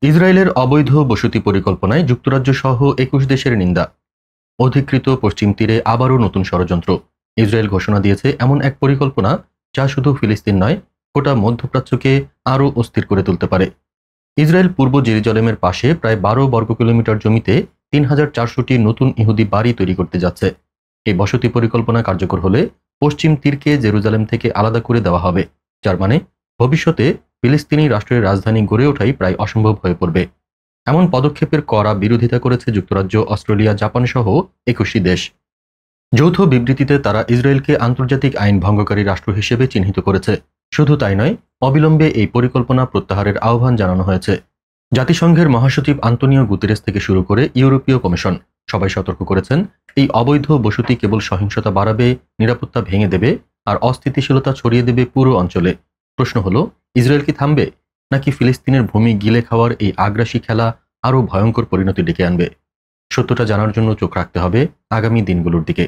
ইসরায়েলের অবৈধ বসতি পরিকল্পনায় যুক্তরাজ্য সহ ২১ দেশের নিন্দা। অধিকৃত পশ্চিম তীরে আবারও নতুন ষড়যন্ত্র। ইসরায়েল ঘোষণা দিয়েছে এমন এক পরিকল্পনা যা শুধু ফিলিস্তিন নয়, গোটা মধ্যপ্রাচ্যকে আরও অস্থির করে তুলতে পারে। ইসরায়েল পূর্ব জেরুজালেমের পাশে প্রায় ১২ বর্গ কিলোমিটার জমিতে ৩,৪০০টি নতুন ইহুদি বাড়ি তৈরি করতে যাচ্ছে। এই বসতি পরিকল্পনা কার্যকর হলে পশ্চিম তীরকে জেরুজালেম থেকে আলাদা করে দেওয়া হবে, যার মানে ভবিষ্যতে ফিলিস্তিনি রাষ্ট্রের রাজধানী গড়ে ওঠাই প্রায় অসম্ভব হয়ে পড়বে। এমন পদক্ষেপের কড়া বিরোধিতা করেছে যুক্তরাজ্য, অস্ট্রেলিয়া, জাপান সহ ২১টি দেশ। যৌথ বিবৃতিতে তারা ইসরায়েলকে আন্তর্জাতিক আইন ভঙ্গকারী রাষ্ট্র হিসেবে চিহ্নিত করেছে। শুধু তাই নয়, অবিলম্বে এই পরিকল্পনা প্রত্যাহারের আহ্বান জানানো হয়েছে। জাতিসংঘের মহাসচিব আন্তোনিও গুতেরেস থেকে শুরু করে ইউরোপীয় কমিশন সবাই সতর্ক করেছেন, এই অবৈধ বসতি কেবল সহিংসতা বাড়াবে, নিরাপত্তা ভেঙে দেবে আর অস্থিতিশীলতা ছড়িয়ে দেবে পুরো অঞ্চলে। প্রশ্ন হলো, ইসরায়েল কি থামবে, নাকি ফিলিস্তিনের ভূমি গিলে খাওয়ার এই আগ্রাসী খেলা আরও ভয়ঙ্কর পরিণতি ডেকে আনবে? সত্যটা জানার জন্য চোখ রাখতে হবে আগামী দিনগুলোর দিকে।